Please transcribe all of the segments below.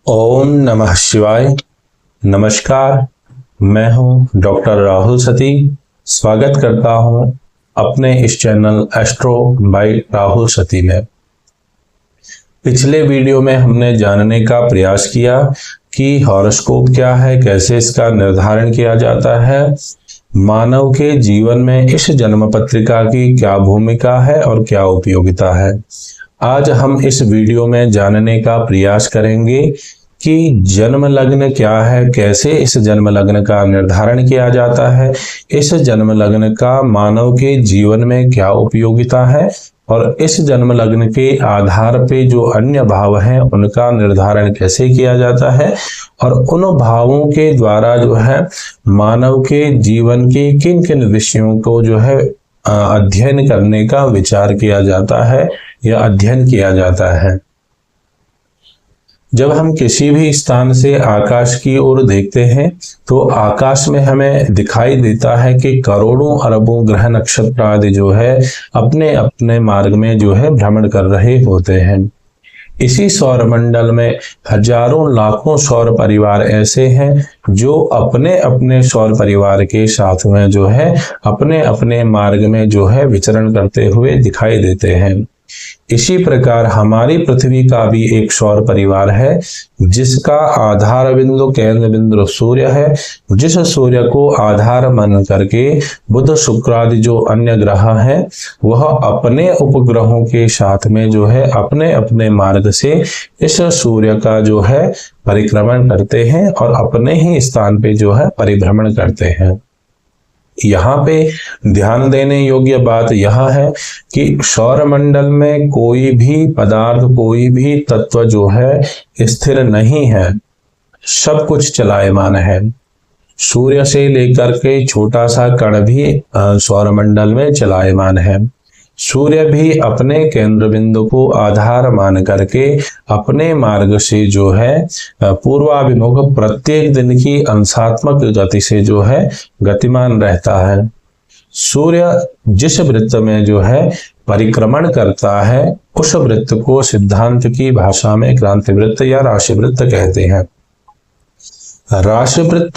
ओम नमः शिवाय। नमस्कार, मैं हूं डॉक्टर राहुल सती। स्वागत करता हूं अपने इस चैनल एस्ट्रो बाय राहुल सती में। पिछले वीडियो में हमने जानने का प्रयास किया कि हॉरोस्कोप क्या है, कैसे इसका निर्धारण किया जाता है, मानव के जीवन में इस जन्म पत्रिका की क्या भूमिका है और क्या उपयोगिता है। आज हम इस वीडियो में जानने का प्रयास करेंगे कि जन्म लग्न क्या है, कैसे इस जन्म लग्न का निर्धारण किया जाता है, इस जन्म लग्न का मानव के जीवन में क्या उपयोगिता है और इस जन्म लग्न के आधार पे जो अन्य भाव हैं उनका निर्धारण कैसे किया जाता है और उन भावों के द्वारा जो है मानव के जीवन के किन किन विषयों को जो है अध्ययन करने का विचार किया जाता है या अध्ययन किया जाता है। जब हम किसी भी स्थान से आकाश की ओर देखते हैं तो आकाश में हमें दिखाई देता है कि करोड़ों अरबों ग्रह नक्षत्र आदि जो है अपने अपने मार्ग में जो है भ्रमण कर रहे होते हैं। इसी सौर मंडल में हजारों लाखों सौर परिवार ऐसे हैं जो अपने अपने सौर परिवार के साथ में जो है अपने अपने मार्ग में जो है विचरण करते हुए दिखाई देते हैं। इसी प्रकार हमारी पृथ्वी का भी एक सौर परिवार है जिसका आधार बिंदु केंद्र बिंदु सूर्य है, जिस सूर्य को आधार मान करके बुध शुक्र आदि जो अन्य ग्रह हैं वह अपने उपग्रहों के साथ में जो है अपने अपने मार्ग से इस सूर्य का जो है परिक्रमण करते हैं और अपने ही स्थान पे जो है परिभ्रमण करते हैं। यहाँ पे ध्यान देने योग्य बात यह है कि सौर मंडल में कोई भी पदार्थ, कोई भी तत्व जो है स्थिर नहीं है, सब कुछ चलायमान है। सूर्य से लेकर के छोटा सा कण भी सौर मंडल में चलायमान है। सूर्य भी अपने केंद्र बिंदु को आधार मान करके अपने मार्ग से जो है पूर्वाभिमुख प्रत्येक दिन की अंशात्मक गति से जो है गतिमान रहता है। सूर्य जिस वृत्त में जो है परिक्रमण करता है उस वृत्त को सिद्धांत की भाषा में क्रांति वृत्त या राशि वृत्त कहते हैं। राशि वृत्त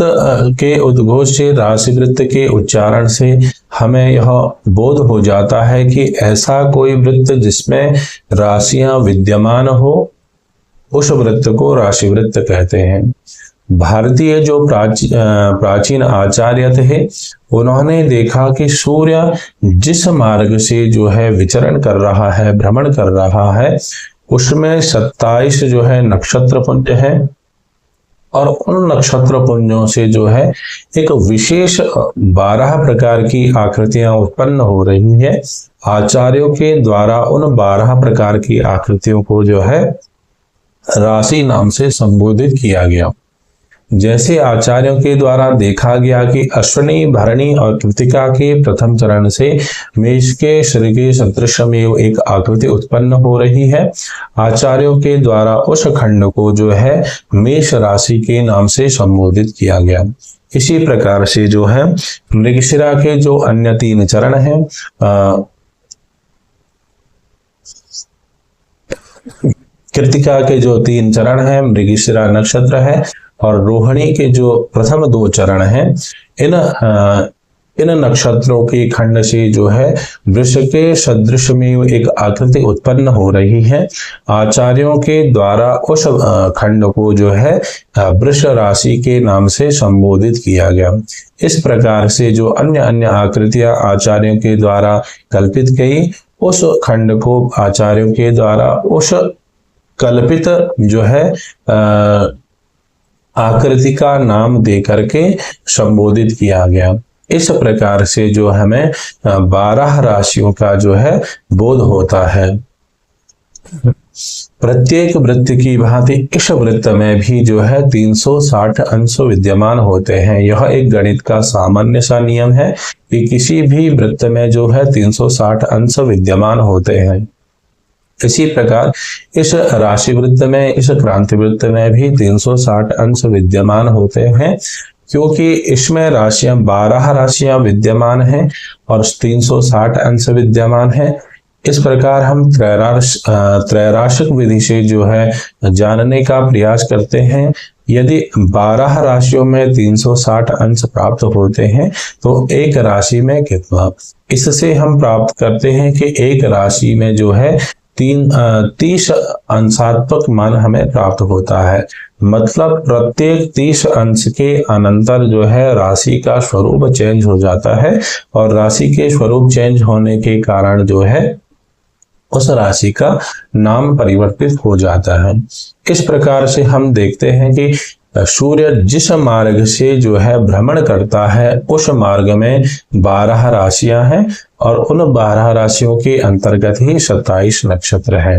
के उद्घोष से, राशि वृत्त के उच्चारण से हमें यह बोध हो जाता है कि ऐसा कोई वृत्त जिसमें राशियां विद्यमान हो उस वृत्त को राशि वृत्त कहते हैं। भारतीय जो प्राचीन आचार्य थे उन्होंने देखा कि सूर्य जिस मार्ग से जो है विचरण कर रहा है, भ्रमण कर रहा है, उसमें 27 जो है नक्षत्र पुंज है और उन नक्षत्र पुंजों से जो है एक विशेष 12 प्रकार की आकृतियां उत्पन्न हो रही है। आचार्यों के द्वारा उन 12 प्रकार की आकृतियों को जो है राशि नाम से संबोधित किया गया। जैसे आचार्यों के द्वारा देखा गया कि अश्विनी, भरणी और कृतिका के प्रथम चरण से मेष के श्री के सदृश में एक आकृति उत्पन्न हो रही है। आचार्यों के द्वारा उस खंड को जो है मेष राशि के नाम से संबोधित किया गया। इसी प्रकार से जो है मृगशिरा के जो अन्य 3 चरण हैं, कृतिका के जो 3 चरण हैं, मृगशिरा नक्षत्र है और रोहिणी के जो प्रथम 2 चरण हैं, इन नक्षत्रों के खंड से जो है वृष के सदृश में एक आकृति उत्पन्न हो रही है। आचार्यों के द्वारा उस खंड को जो है वृष राशि के नाम से संबोधित किया गया। इस प्रकार से जो अन्य अन्य आकृतियां आचार्यों के द्वारा कल्पित गई, उस खंड को आचार्यों के द्वारा उस कल्पित जो है आकृति का नाम दे करके संबोधित किया गया। इस प्रकार से जो हमें 12 राशियों का जो है बोध होता है। प्रत्येक वृत्त की भांति इस वृत्त में भी जो है 360 अंश विद्यमान होते हैं। यह एक गणित का सामान्य सा नियम है कि किसी भी वृत्त में जो है 360 अंश विद्यमान होते हैं। इसी प्रकार इस राशि वृत्त में, इस क्रांति वृत्त में भी 360 अंश विद्यमान होते हैं, क्योंकि इसमें राशियां 12 राशियां विद्यमान हैं और 360 अंश विद्यमान हैं। इस प्रकार हम त्रैराशिक विधि से जो है जानने का प्रयास करते हैं। यदि 12 राशियों में 360 अंश प्राप्त होते हैं तो एक राशि में कितना, इससे हम प्राप्त करते हैं कि एक राशि में जो है 30 अंशात्मक मान हमें प्राप्त होता है। मतलब प्रत्येक 30 अंश के अनंतर जो है राशि का स्वरूप चेंज हो जाता है, और राशि के स्वरूप चेंज होने के कारण जो है उस राशि का नाम परिवर्तित हो जाता है। इस प्रकार से हम देखते हैं कि सूर्य जिस मार्ग से जो है भ्रमण करता है उस मार्ग में 12 राशियां हैं, और उन 12 राशियों के अंतर्गत ही 27 नक्षत्र है।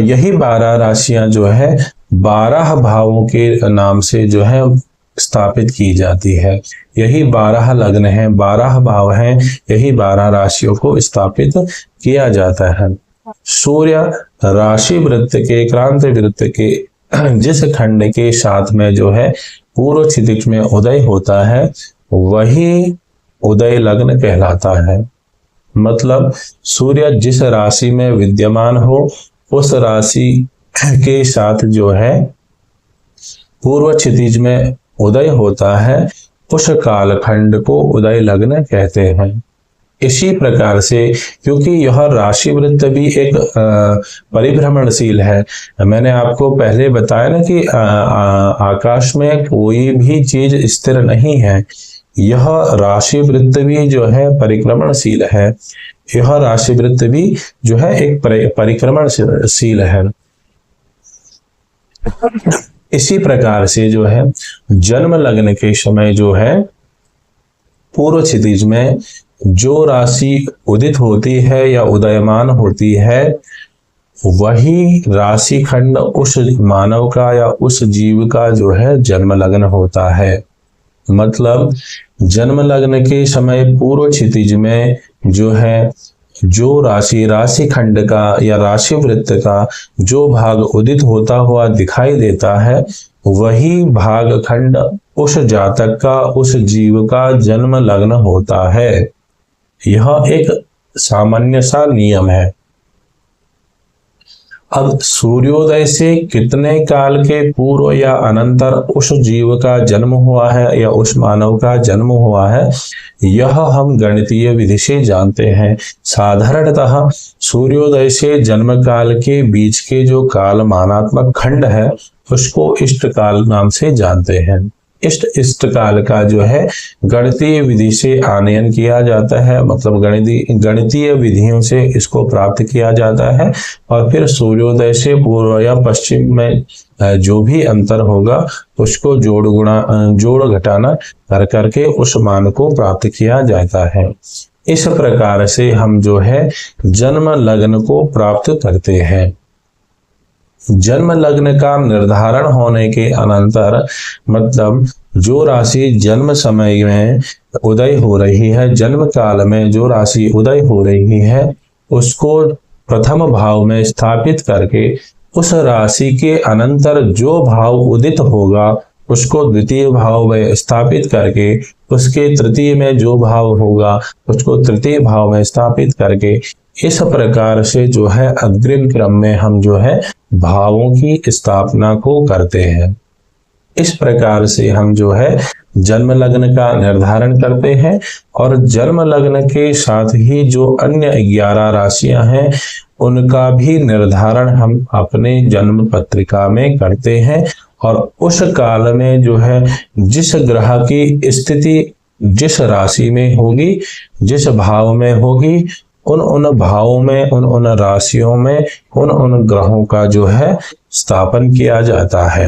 यही 12 राशियां जो है 12 भावों के नाम से जो है स्थापित की जाती है। यही 12 लग्न हैं, 12 भाव हैं, यही 12 राशियों को स्थापित किया जाता है। सूर्य राशि वृत्त के क्रांति वृत्त के जिस खंड के साथ में जो है पूर्व क्षितिज में उदय होता है वही उदय लग्न कहलाता है। मतलब सूर्य जिस राशि में विद्यमान हो उस राशि के साथ जो है पूर्व क्षितिज में उदय होता है, उस कालखंड को उदय लग्न कहते हैं। इसी प्रकार से क्योंकि यह राशि वृत्त भी एक परिभ्रमणशील है, मैंने आपको पहले बताया ना कि आकाश में कोई भी चीज स्थिर नहीं है, यह राशि वृत्त भी जो है परिक्रमणशील है। यह राशि वृत्त भी जो है एक परिक्रमणशील है। इसी प्रकार से जो है जन्म लग्न के समय जो है पूर्व क्षितिज में जो राशि उदित होती है या उदयमान होती है वही राशि खंड उस मानव का या उस जीव का जो है जन्म लग्न होता है। मतलब जन्म लग्न के समय पूर्व क्षितिज में जो है जो राशि खंड का या राशि वृत्त का जो भाग उदित होता हुआ दिखाई देता है वही भाग खंड उस जातक का उस जीव का जन्म लग्न होता है। यह एक सामान्य सा नियम है। अब सूर्योदय से कितने काल के पूर्व या अनंतर उस जीव का जन्म हुआ है या उस मानव का जन्म हुआ है यह हम गणितीय विधि से जानते हैं। साधारणतः सूर्योदय से जन्म काल के बीच के जो काल मानात्मक खंड है उसको इष्ट काल नाम से जानते हैं। इष्ट काल का जो है गणितीय विधि से आनयन किया जाता है, मतलब गणितीय विधियों से इसको प्राप्त किया जाता है, और फिर सूर्योदय से पूर्व या पश्चिम में जो भी अंतर होगा उसको जोड़ घटाना कर करके उस मान को प्राप्त किया जाता है। इस प्रकार से हम जो है जन्म लग्न को प्राप्त करते हैं। जन्म लग्न का निर्धारण होने के अनंतर मतलब जो राशि जन्म समय में उदय हो रही है, जन्म काल में जो राशि उदय हो रही है उसको प्रथम भाव में स्थापित करके उस राशि के अनंतर जो भाव उदित होगा उसको द्वितीय भाव में स्थापित करके उसके तृतीय में जो भाव होगा उसको तृतीय भाव में स्थापित करके इस प्रकार से जो है अग्रिम क्रम में हम जो है भावों की स्थापना को करते हैं। इस प्रकार से हम जो है जन्म लग्न का निर्धारण करते हैं, और जन्म लग्न के साथ ही जो अन्य 11 राशियां हैं उनका भी निर्धारण हम अपने जन्म पत्रिका में करते हैं। और उस काल में जो है जिस ग्रह की स्थिति जिस राशि में होगी, जिस भाव में होगी, उन भावों में उन राशियों में उन ग्रहों का जो है स्थापन किया जाता है।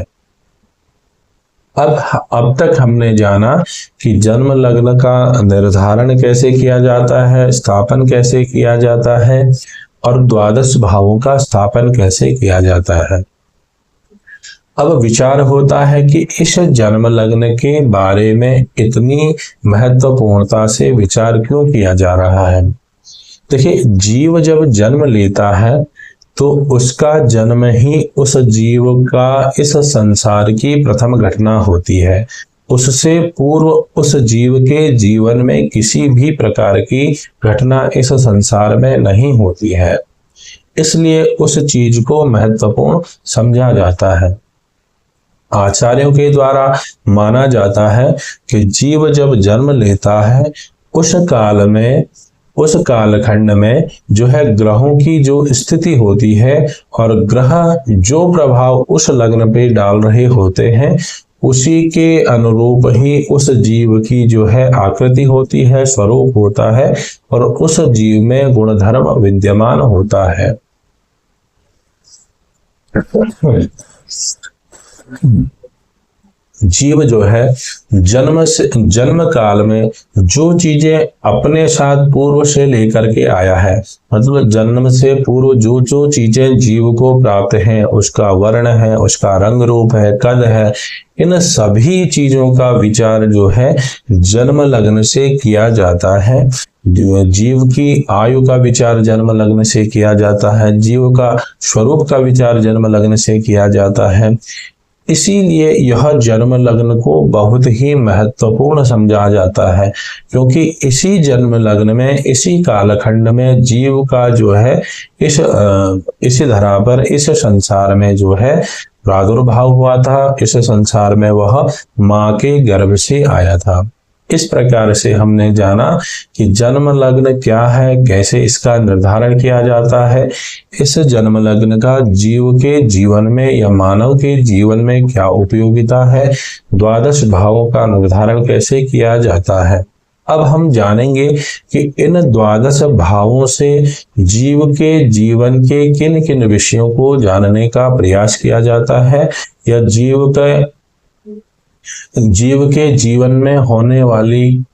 अब तक हमने जाना कि जन्म लग्न का निर्धारण कैसे किया जाता है, स्थापन कैसे किया जाता है, और द्वादश भावों का स्थापन कैसे किया जाता है। अब विचार होता है कि इस जन्म लग्न के बारे में इतनी महत्वपूर्णता से विचार क्यों किया जा रहा है। देखिए, जीव जब जन्म लेता है तो उसका जन्म ही उस जीव का इस संसार की प्रथम घटना होती है। उससे पूर्व उस जीव के जीवन में किसी भी प्रकार की घटना इस संसार में नहीं होती है, इसलिए उस चीज को महत्वपूर्ण समझा जाता है। आचार्यों के द्वारा माना जाता है कि जीव जब जन्म लेता है उस कालखंड में जो है ग्रहों की जो स्थिति होती है और ग्रह जो प्रभाव उस लग्न पे डाल रहे होते हैं उसी के अनुरूप ही उस जीव की जो है आकृति होती है, स्वरूप होता है और उस जीव में गुणधर्म विद्यमान होता है। जीव जो है जन्म काल में जो चीजें अपने साथ पूर्व से लेकर के आया है, मतलब जन्म से पूर्व जो जो चीजें जीव को प्राप्त हैं, उसका वर्ण है, उसका रंग रूप है, कद है, इन सभी चीजों का विचार जो है जन्म लग्न से किया जाता है। जीव की आयु का विचार जन्म लग्न से किया जाता है, जीव का स्वरूप का विचार जन्म लग्न से किया जाता है। इसीलिए यह जन्म लग्न को बहुत ही महत्वपूर्ण समझा जाता है, क्योंकि इसी जन्म लग्न में, इसी कालखंड में जीव का जो है इस धरा पर, इस संसार में जो है प्रादुर्भाव हुआ था। इस संसार में वह माँ के गर्भ से आया था। इस प्रकार से हमने जाना कि जन्म लग्न क्या है, कैसे इसका निर्धारण किया जाता है, इस जन्म लग्न का जीव के जीवन में या मानव के जीवन में क्या उपयोगिता है, द्वादश भावों का निर्धारण कैसे किया जाता है। अब हम जानेंगे कि इन द्वादश भावों से जीव के जीवन के किन किन विषयों को जानने का प्रयास किया जाता है, या जीव के जीवन में होने वाली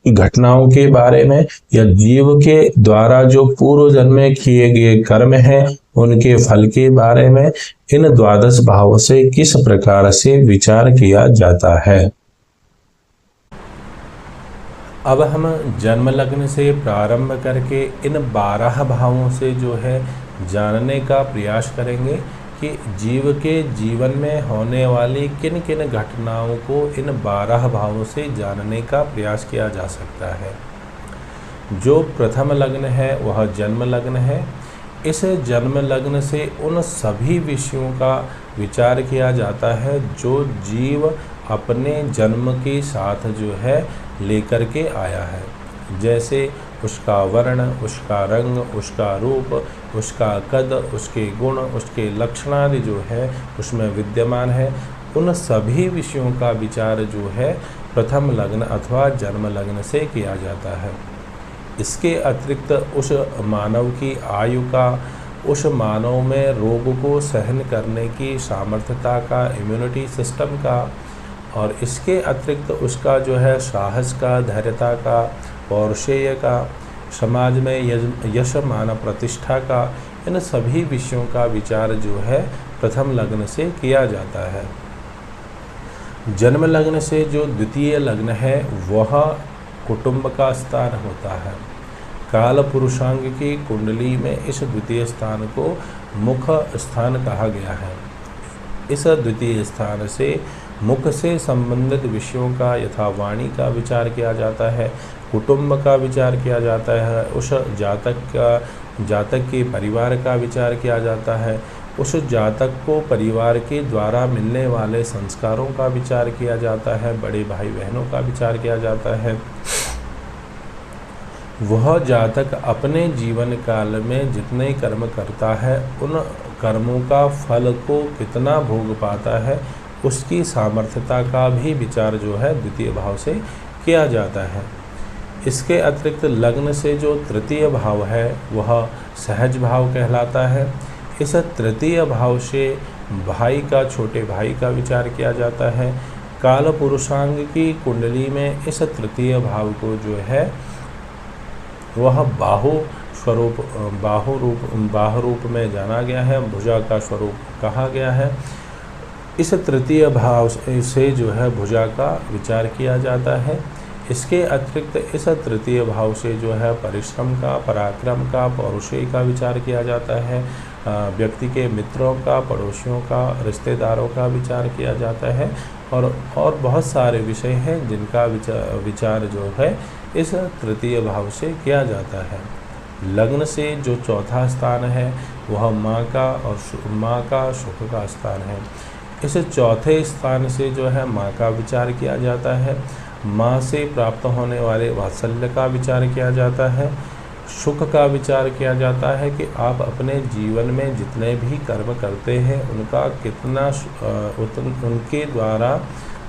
घटनाओं के बारे में, या जीव के द्वारा जो पूर्व जन्म में किए गए कर्म हैं उनके फल के बारे में इन द्वादश भावों से किस प्रकार से विचार किया जाता है। अब हम जन्म लग्न से प्रारंभ करके इन 12 भावों से जो है जानने का प्रयास करेंगे कि जीव के जीवन में होने वाली किन किन घटनाओं को इन 12 भावों से जानने का प्रयास किया जा सकता है। जो प्रथम लग्न है वह जन्म लग्न है। इस जन्म लग्न से उन सभी विषयों का विचार किया जाता है जो जीव अपने जन्म के साथ जो है लेकर के आया है, जैसे उसका वर्ण, उसका रंग, उसका रूप, उसका कद, उसके गुण, उसके लक्षण आदि जो है उसमें विद्यमान है। उन सभी विषयों का विचार जो है प्रथम लग्न अथवा जन्म लग्न से किया जाता है। इसके अतिरिक्त उस मानव की आयु का, उस मानव में रोग को सहन करने की सामर्थ्यता का, इम्यूनिटी सिस्टम का, और इसके अतिरिक्त उसका जो है साहस का, धैर्यता का, पौरुषेय का, समाज में यश मान प्रतिष्ठा का, इन सभी विषयों का विचार जो है प्रथम लग्न से किया जाता है। जन्म लग्न से जो द्वितीय लग्न है वह कुटुंब का स्थान होता है। काल पुरुषांग की कुंडली में इस द्वितीय स्थान को मुख स्थान कहा गया है। इस द्वितीय स्थान से मुख से संबंधित विषयों का यथा वाणी का विचार किया जाता है, कुटुंब का विचार किया जाता है, उस जातक के परिवार का विचार किया जाता है, उस जातक को परिवार के द्वारा मिलने वाले संस्कारों का विचार किया जाता है, बड़े भाई बहनों का विचार किया जाता है। वह जातक अपने जीवन काल में जितने कर्म करता है उन कर्मों का फल को कितना भोग पाता है, उसकी सामर्थ्यता का भी विचार जो है द्वितीय भाव से किया जाता है। इसके अतिरिक्त लग्न से जो तृतीय भाव है वह सहज भाव कहलाता है। इस तृतीय भाव से भाई का, छोटे भाई का विचार किया जाता है। काल पुरुषांग की कुंडली में इस तृतीय भाव को जो है वह बाहु रूप में जाना गया है, भुजा का स्वरूप कहा गया है। इस तृतीय भाव से जो है भुजा का विचार किया जाता है। इसके अतिरिक्त इस तृतीय भाव से जो है परिश्रम का, पराक्रम का, पौरुषेय का विचार किया जाता है। व्यक्ति के मित्रों का, पड़ोसियों का, रिश्तेदारों का विचार किया जाता है और बहुत सारे विषय हैं जिनका विचार जो है इस तृतीय भाव से किया जाता है। लग्न से जो चौथा स्थान है वह माँ का सुख का स्थान है। इस चौथे स्थान से जो है माँ का विचार किया जाता है। माँ से प्राप्त होने वाले वात्सल्य का विचार किया जाता है। सुख का विचार किया जाता है कि आप अपने जीवन में जितने भी कर्म करते हैं उनका कितना उनके द्वारा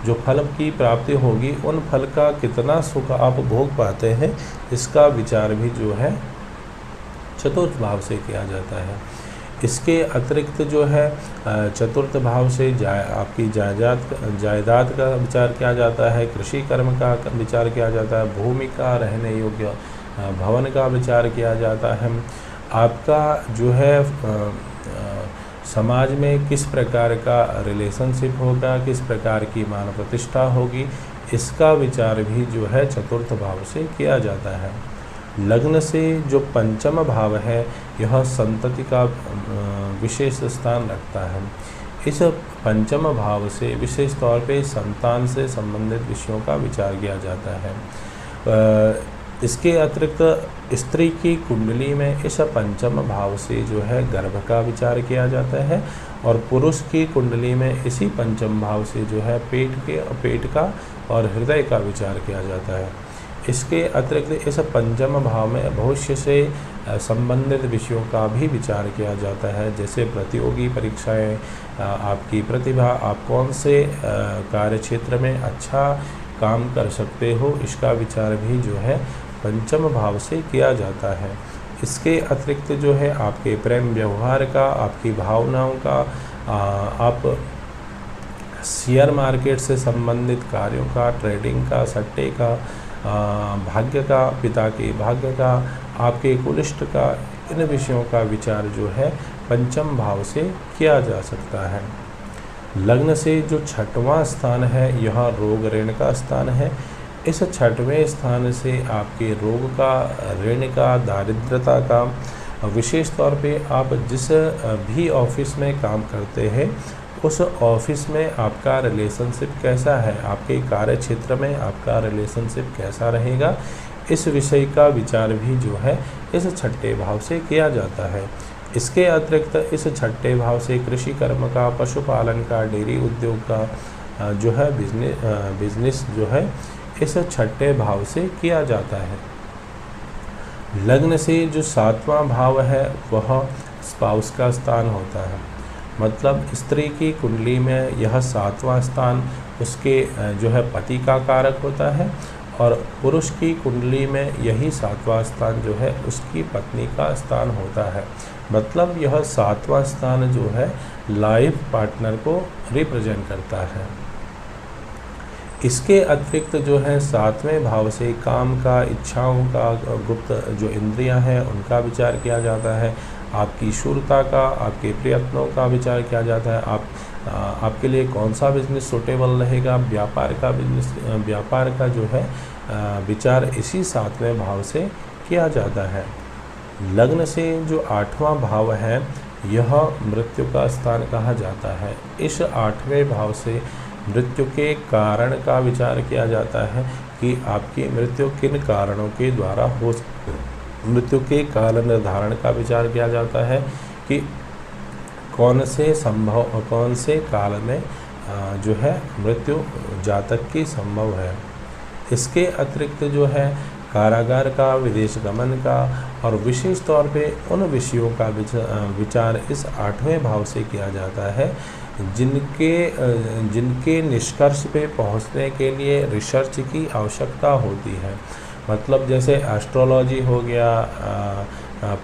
जो फल की प्राप्ति होगी उन फल का कितना सुख आप भोग पाते हैं, इसका विचार भी जो है चतुर्थ भाव से किया जाता है। इसके अतिरिक्त जो है चतुर्थ भाव से आपकी जायदाद का विचार किया जाता है, कृषि कर्म का विचार किया जाता है, भूमि का, रहने योग्य भवन का विचार किया जाता है। आपका जो है समाज में किस प्रकार का रिलेशनशिप होगा, किस प्रकार की मान प्रतिष्ठा होगी, इसका विचार भी जो है चतुर्थ भाव से किया जाता है। लग्न से जो पंचम भाव है यह संतति का विशेष स्थान रखता है। इस पंचम भाव से विशेष तौर पे संतान से संबंधित विषयों का विचार किया जाता है। इसके अतिरिक्त स्त्री की कुंडली में इस पंचम भाव से जो है गर्भ का विचार किया जाता है और पुरुष की कुंडली में इसी पंचम भाव से जो है पेट का और हृदय का विचार किया जाता है। इसके अतिरिक्त इस पंचम भाव में भविष्य से संबंधित विषयों का भी विचार किया जाता है, जैसे प्रतियोगी परीक्षाएं, आपकी प्रतिभा, आप कौन से कार्य क्षेत्र में अच्छा काम कर सकते हो, इसका विचार भी जो है पंचम भाव से किया जाता है। इसके अतिरिक्त जो है आपके प्रेम व्यवहार का, आपकी भावनाओं का, आप शेयर मार्केट से संबंधित कार्यों का, ट्रेडिंग का, सट्टे का, भाग्य का, पिता के भाग्य का, आपके कुलिष्ट का, इन विषयों का विचार जो है पंचम भाव से किया जा सकता है। लग्न से जो छठवां स्थान है यह रोग ऋण का स्थान है। इस छठवें स्थान से आपके रोग का, ऋण का, दारिद्रता का, विशेष तौर पे आप जिस भी ऑफिस में काम करते हैं उस ऑफिस में आपका रिलेशनशिप कैसा है, आपके कार्य क्षेत्र में आपका रिलेशनशिप कैसा रहेगा, इस विषय का विचार भी जो है इस छठे भाव से किया जाता है। इसके अतिरिक्त इस छठे भाव से कृषि कर्म का, पशुपालन का, डेयरी उद्योग का जो है बिजनेस जो है इस छठे भाव से किया जाता है। लग्न से जो सातवां भाव है वह स्पाउस का स्थान होता है, मतलब स्त्री की कुंडली में यह सातवां स्थान उसके जो है पति का कारक होता है और पुरुष की कुंडली में यही सातवां स्थान जो है उसकी पत्नी का स्थान होता है। मतलब यह सातवां स्थान जो है लाइफ पार्टनर को रिप्रेजेंट करता है। इसके अतिरिक्त जो है सातवें भाव से काम का, इच्छाओं का, गुप्त जो इंद्रियां हैं उनका विचार किया जाता है। आपकी शूरता का, आपके प्रयत्नों का विचार किया जाता है। आपके लिए कौन सा बिजनेस सूटेबल रहेगा, व्यापार का जो है विचार इसी सातवें भाव से किया जाता है। लग्न से जो आठवां भाव है यह मृत्यु का स्थान कहा जाता है। इस आठवें भाव से मृत्यु के कारण का विचार किया जाता है कि आपकी मृत्यु किन कारणों के द्वारा हो सकती है। मृत्यु के कारण निर्धारण का विचार किया जाता है कि कौन से काल में जो है मृत्यु जातक की संभव है। इसके अतिरिक्त जो है कारागार का, विदेश गमन का और विशेष तौर पे उन विषयों का विचार इस आठवें भाव से किया जाता है जिनके निष्कर्ष पे पहुंचने के लिए रिसर्च की आवश्यकता होती है। मतलब जैसे एस्ट्रोलॉजी हो गया,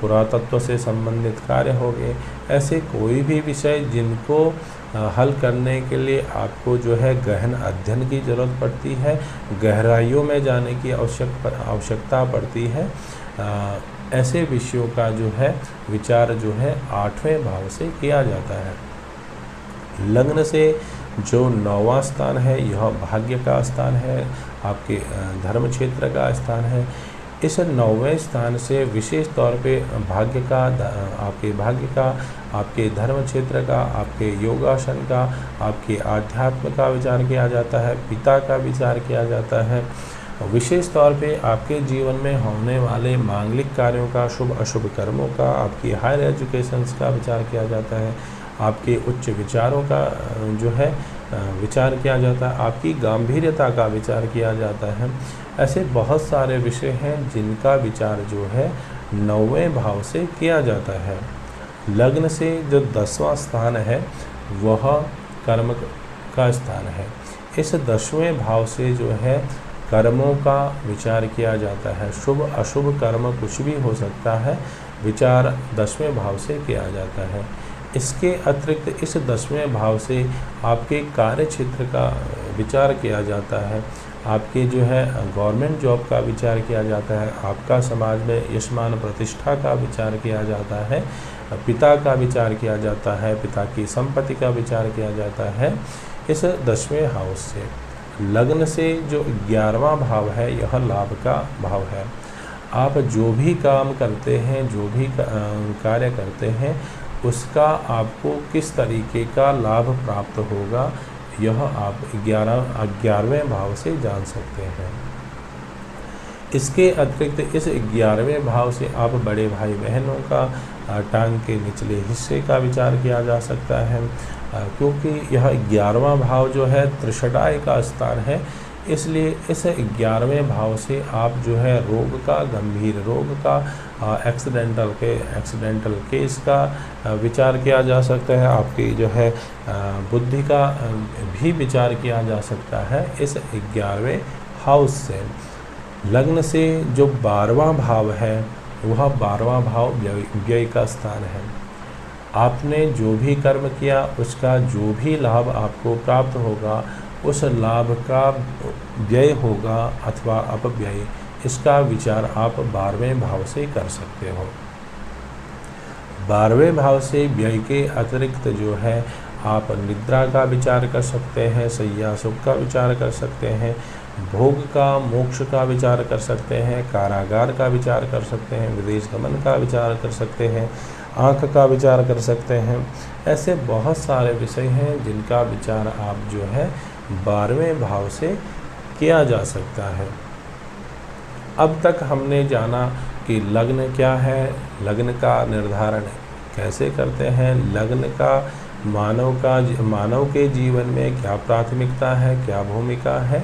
पुरातत्व से संबंधित कार्य हो गए, ऐसे कोई भी विषय जिनको हल करने के लिए आपको जो है गहन अध्ययन की ज़रूरत पड़ती है, गहराइयों में जाने की आवश्यकता पड़ती है, ऐसे विषयों का जो है विचार जो है आठवें भाव से किया जाता है। लग्न से जो नौवां स्थान है यह भाग्य का स्थान है, आपके धर्म क्षेत्र का स्थान है। इस 9वें स्थान से विशेष तौर पे भाग्य का, आपके भाग्य का, आपके धर्म क्षेत्र का, आपके योगासन का, आपके आध्यात्म का विचार किया जाता है, पिता का विचार किया जाता है। विशेष तौर पे आपके जीवन में होने वाले मांगलिक कार्यों का, शुभ अशुभ कर्मों का, आपकी हायर एजुकेशंस का विचार किया जाता है, आपके उच्च विचारों का जो है विचार किया जाता है, आपकी गंभीरता का विचार किया जाता है। ऐसे बहुत सारे विषय हैं जिनका विचार जो है 9वें भाव से किया जाता है। लग्न से जो 10वां स्थान है वह कर्म का स्थान है। इस 10वें भाव से जो है कर्मों का विचार किया जाता है। शुभ अशुभ कर्म कुछ भी हो सकता है, विचार 10वें भाव से किया जाता है। इसके अतिरिक्त इस 10वें भाव से आपके कार्य क्षेत्र का विचार किया जाता है, आपके जो है गवर्नमेंट जॉब का विचार किया जाता है, आपका समाज में यशमान प्रतिष्ठा का विचार किया जाता है, पिता का विचार किया जाता है, पिता की संपत्ति का विचार किया जाता है इस 10वें हाउस से। लग्न से जो 11वां भाव है यह लाभ का भाव है। आप जो भी काम करते हैं, जो भी कार्य करते हैं, उसका आपको किस तरीके का लाभ प्राप्त होगा यह आप 11वें भाव से जान सकते हैं। इसके अतिरिक्त इस 11वें भाव से आप बड़े भाई बहनों का टांग के निचले हिस्से का विचार किया जा सकता है, क्योंकि यह 11वां भाव जो है त्रिषडाय का स्थान है, इसलिए इस 11वें भाव से आप जो है रोग का, गंभीर रोग का, एक्सीडेंटल केस का विचार किया जा सकता है। आपकी जो है बुद्धि का भी विचार किया जा सकता है इस 11वें हाउस से। लग्न से जो 12वां भाव है वह 12वां भाव व्यय का स्थान है। आपने जो भी कर्म किया उसका जो भी लाभ आपको प्राप्त होगा उस लाभ का व्यय होगा अथवा अपव्यय, इसका विचार आप 12वें भाव से कर सकते हो। 12वें भाव से व्यय के अतिरिक्त जो है आप निद्रा का विचार कर सकते हैं, शय्या सुख का विचार कर सकते हैं, भोग का, मोक्ष का विचार कर सकते हैं, कारागार का विचार कर सकते हैं, विदेश गमन का विचार कर सकते हैं, आँख का विचार कर सकते हैं। ऐसे बहुत सारे विषय हैं जिनका विचार आप जो है 12वें भाव से किया जा सकता है। अब तक हमने जाना कि लग्न क्या है, लग्न का निर्धारण कैसे करते हैं, लग्न का मानव के जीवन में क्या प्राथमिकता है, क्या भूमिका है,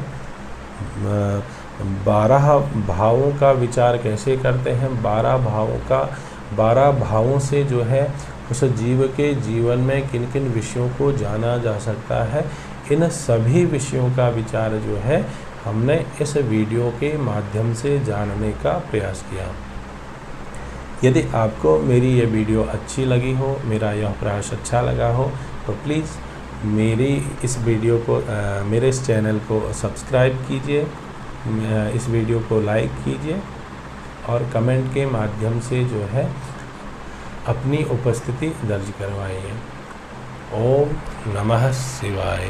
12 भावों का विचार कैसे करते हैं, 12 भावों से जो है उस जीव के जीवन में किन किन विषयों को जाना जा सकता है, इन सभी विषयों का विचार जो है हमने इस वीडियो के माध्यम से जानने का प्रयास किया। यदि आपको मेरी ये वीडियो अच्छी लगी हो, मेरा यह प्रयास अच्छा लगा हो, तो प्लीज़ मेरी इस वीडियो को मेरे इस चैनल को सब्सक्राइब कीजिए, इस वीडियो को लाइक कीजिए और कमेंट के माध्यम से जो है अपनी उपस्थिति दर्ज करवाइए। ओम नमः शिवाय।